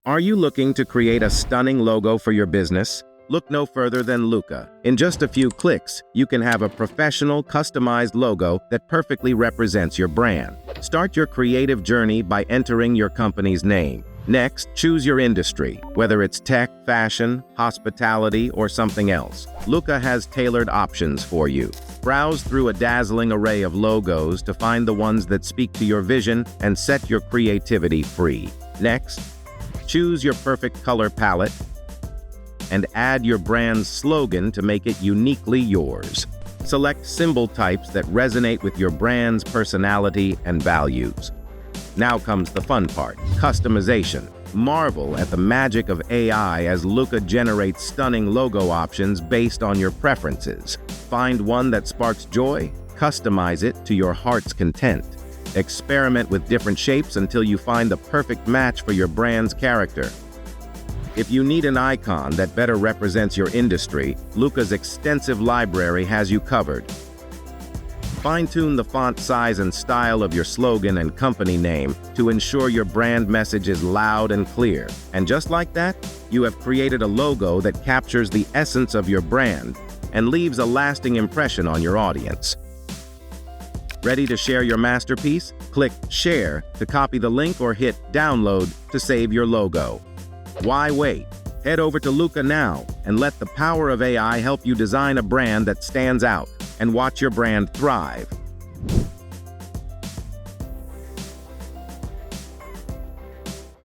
Are you looking to create a stunning logo for your business? Look no further than Looka. In just a few clicks, you can have a professional, customized logo that perfectly represents your brand. Start your creative journey by entering your company's name. Next, choose your industry, whether it's tech, fashion, hospitality, or something else. Looka has tailored options for you. Browse through a dazzling array of logos to find the ones that speak to your vision and set your creativity free. Next, choose your perfect color palette and add your brand's slogan to make it uniquely yours. Select symbol types that resonate with your brand's personality and values. Now comes the fun part, customization. Marvel at the magic of AI as Looka generates stunning logo options based on your preferences. Find one that sparks joy, customize it to your heart's content. Experiment with different shapes until you find the perfect match for your brand's character. If you need an icon that better represents your industry, Looka's extensive library has you covered. Fine-tune the font size and style of your slogan and company name to ensure your brand message is loud and clear. And just like that, you have created a logo that captures the essence of your brand and leaves a lasting impression on your audience. Ready to share your masterpiece? Click Share to copy the link or hit Download to save your logo. Why wait? Head over to Looka now and let the power of AI help you design a brand that stands out and watch your brand thrive.